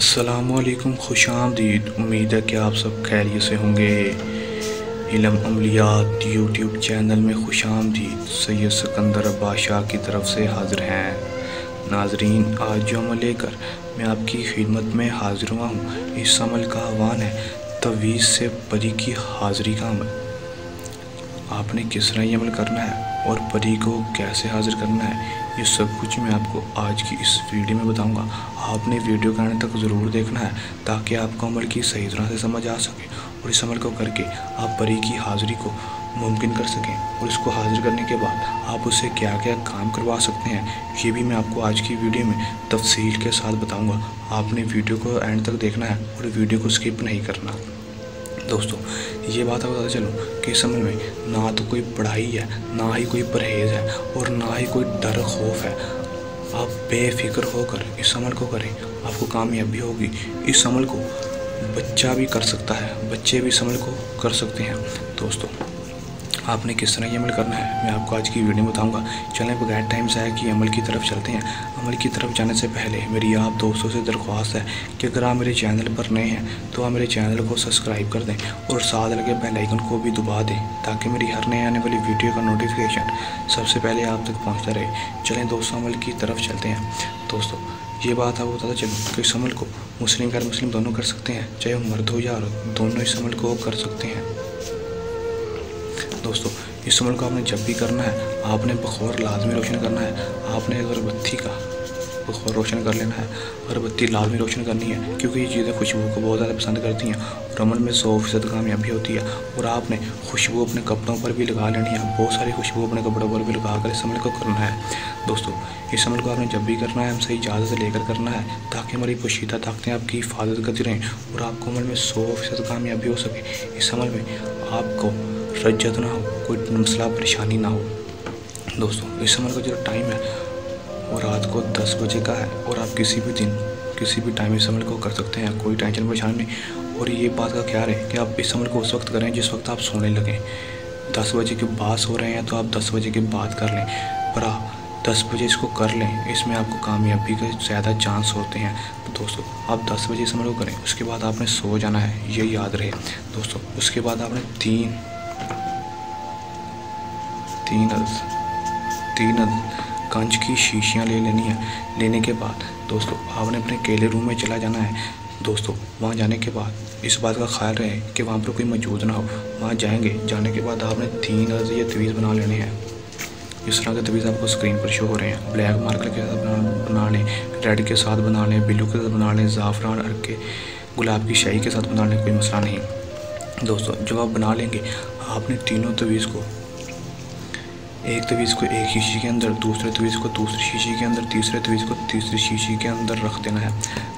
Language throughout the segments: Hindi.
अस्सलामुअलैकुम, खुशामदीद। उम्मीद है कि आप सब खैरियत से होंगे। इल्म अमलियात यूट्यूब चैनल में खुशामदीद। सैयद सिकंदर बादशाह की तरफ से हाज़िर हैं। नाजरीन, आज जो अमल लेकर मैं आपकी खिदमत में हाज़िर हुआ हूँ, इस अमल का आह्वान है तवीज़ से परी की हाज़िरी का अमल। आपने किस तरह ये अमल करना है और परी को कैसे हाज़िर करना है, ये सब कुछ मैं आपको आज की इस वीडियो में बताऊंगा। आपने वीडियो के आने तक ज़रूर देखना है ताकि आपको अमल की सही तरह से समझ आ सके और इस अमल को करके आप परी की हाज़िरी को मुमकिन कर सकें। और इसको हाज़िर करने के बाद आप उससे क्या क्या काम करवा सकते हैं, ये भी मैं आपको आज की वीडियो में तफसील के साथ बताऊँगा। आपने वीडियो को एंड तक देखना है और वीडियो को स्किप नहीं करना। दोस्तों, ये बात आपको पता चलो कि इस अमल में ना तो कोई पढ़ाई है, ना ही कोई परहेज़ है और ना ही कोई डर खौफ है। आप बेफिक्र होकर इस अमल को करें, आपको कामयाबी होगी। इस अमल को बच्चा भी कर सकता है, बच्चे भी इस अमल को कर सकते हैं। दोस्तों, आपने किस तरह ये अमल करना है मैं आपको आज की वीडियो में बताऊंगा। चलें बगैर टाइम से कि अमल की तरफ चलते हैं। अमल की तरफ जाने से पहले मेरी आप दोस्तों से दरख्वास्त है कि अगर आप मेरे चैनल पर नए हैं तो आप मेरे चैनल को सब्सक्राइब कर दें और साथ लगे बेल आइकन को भी दबा दें ताकि मेरी हर नए आने वाली वीडियो का नोटिफिकेशन सबसे पहले आप तक पहुँचता रहे। चलें दोस्तों, अमल की तरफ चलते हैं। दोस्तों, ये बात आपको पता चलो कि इस अमल को मुस्लिम गैर मुस्लिम दोनों कर सकते हैं, चाहे वो मर्द हो या औरत, दोनों इस अमल को कर सकते हैं। दोस्तों, इस अमल को आपने जब भी करना है, आपने बखौर लाजमी रोशन करना है। आपने अगरबत्ती का बखौर रोशन कर लेना है, अगरबत्ती लाजमी रोशन करनी है क्योंकि ये चीज़ें खुशबू को बहुत ज़्यादा पसंद करती हैं और अमल में 100% कामयाबी होती है। और आपने खुशबू अपने कपड़ों पर भी लगा लेनी है, बहुत सारी खुशबू अपने कपड़ों पर भी लगा कर इस अमल को करना है। दोस्तों, इस अमल को आपने जब भी करना है हमसे इजाज़त लेकर करना है ताकि हमारी पोशीदा ताकतें आपकी हिफाजत करती रहें और आपको अमल में 100% कामयाबी हो सके। इस अमल में आपको रज्जत ना हो, कोई मसला परेशानी ना हो। दोस्तों, इस अमल का जो टाइम है वो रात को 10 बजे का है और आप किसी भी दिन किसी भी टाइम इस अमल को कर सकते हैं, कोई टेंशन परेशानी नहीं। और ये बात का ख्याल है कि आप इस अमल को उस वक्त करें जिस वक्त आप सोने लगें। 10 बजे के बाद सो रहे हैं तो आप 10 बजे के बाद कर लें, पर आप 10 बजे इसको कर लें, इसमें आपको कामयाबी के ज़्यादा चांस होते हैं। तो दोस्तों, आप 10 बजे इस अमल को करें, उसके बाद आपने सो जाना है, ये याद रहे। दोस्तों, उसके बाद आपने तीन कांच की शीशियाँ ले लेनी है। लेने के बाद दोस्तों, आपने अपने अकेले रूम में चला जाना है। दोस्तों, वहाँ जाने के बाद इस बात का ख्याल रहे कि वहाँ पर कोई मौजूद ना हो। वहाँ जाने के बाद आपने 3 अर्ज़ या तवीज़ बना लेने हैं। इस तरह के तवीज़ आपको स्क्रीन पर शो हो रहे हैं। ब्लैक मार्कर के साथ बना लें, रेड के साथ बना लें, ब्लू के साथ बना लें, ज़ाफ़रान अर्क के गुलाब की शाही के साथ बना लें, कोई मसला नहीं। दोस्तों, जब आप बना लेंगे, आपने तीनों तवीज़ को, एक तवीज़ को एक शीशी के अंदर, दूसरे तवीज़ को दूसरी शीशी के अंदर, तीसरे तवीज़ को तीसरी शीशी के अंदर रख देना है।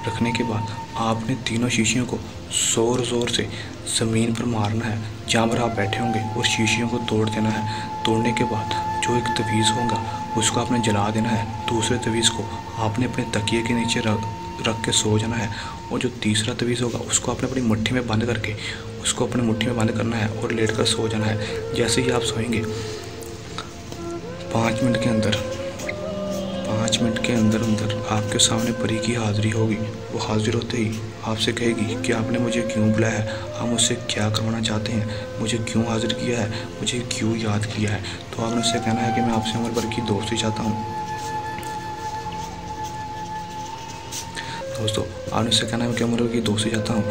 रखने के बाद आपने तीनों शीशियों को ज़ोर ज़ोर से ज़मीन पर मारना है जहाँ पर आप बैठे होंगे और शीशियों को तोड़ देना है। तोड़ने के बाद जो एक तवीज़ होगा उसको आपने जला देना है। दूसरे तवीज़ को आपने अपने तकिए के नीचे रख के सो जाना है और जो तीसरा तवीज़ होगा उसको आपने अपनी मुट्ठी में बंद करके उसको अपनी मुट्ठी में बंद करना है और लेट कर सो जाना है। जैसे ही आप सोएंगे 5 मिनट के अंदर आपके सामने परी की हाज़िरी होगी। वो हाज़िर होते ही आपसे कहेगी कि आपने मुझे क्यों बुलाया है, आप मुझसे क्या करवाना चाहते हैं, मुझे क्यों हाज़िर किया है, मुझे क्यों याद किया है। तो आपने उससे कहना है कि मैं आपसे उम्र भर की दोस्ती चाहता हूँ। दोस्तों, आपने उससे कहना है कि उम्र भर की दोस्ती चाहता हूँ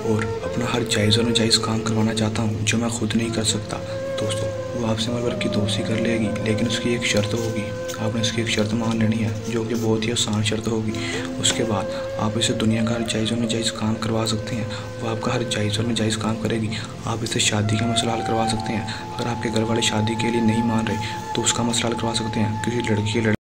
और अपना हर जायज़ और नाजायज़ काम करवाना चाहता हूँ जो मैं खुद नहीं कर सकता। दोस्तों, वो आपसे उम्र भर की दोस्ती कर लेगी, लेकिन उसकी एक शर्त होगी। आपने उसकी एक शर्त मान लेनी है जो कि बहुत ही आसान शर्त होगी। उसके बाद आप इसे दुनिया का हर जायज़ और नाजायज़ काम करवा सकते हैं। वो आपका हर जायज़ और नाजायज़ काम करेगी। आप इसे शादी का मसला हल करवा सकते हैं। अगर आपके घर वाले शादी के लिए नहीं मान रहे तो उसका मसला हल करवा सकते हैं। किसी लड़की के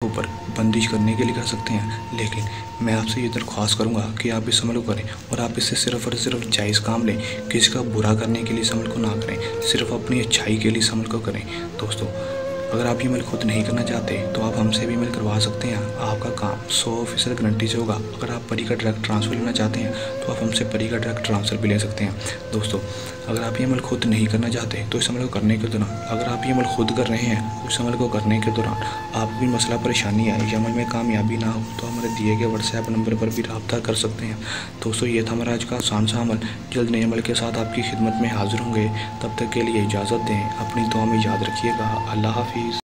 ऊपर बंदिश करने के लिए कर सकते हैं। लेकिन मैं आपसे ये दरख्वास्त करूंगा कि आप इस अमल को करें और आप इससे सिर्फ़ और सिर्फ जायज़ काम लें। किसी का बुरा करने के लिए इस अमल को ना करें, सिर्फ अपनी अच्छाई के लिए इस अमल को करें। दोस्तों, अगर आप ये अमल खुद नहीं करना चाहते तो आप हमसे भी अमल करवा सकते हैं। आपका काम 100% गारंटी से होगा। अगर आप परी का डायरेक्ट ट्रांसफ़र लेना चाहते हैं तो आप हमसे परी का डायरेक्ट ट्रांसफ़र भी ले सकते हैं। दोस्तों, अगर आप ये अमल खुद नहीं करना चाहते तो इस अमल को करने के दौरान, अगर आप ये अमल खुद कर रहे हैं, उस अमल को करने के दौरान आपको भी मसला परेशानी है, इस अमल में कामयाबी ना हो तो हमारे दिए गए व्हाट्सएप नंबर पर भी रब्ता कर सकते हैं। दोस्तों, ये था हमारा आज का आसान सा अमल। जल्द नए अमल के साथ आपकी खिदमत में हाजिर होंगे। तब तक के लिए इजाज़त दें। अपनी दुआ में याद रखिएगा। अल्लाह हाफ़िज़।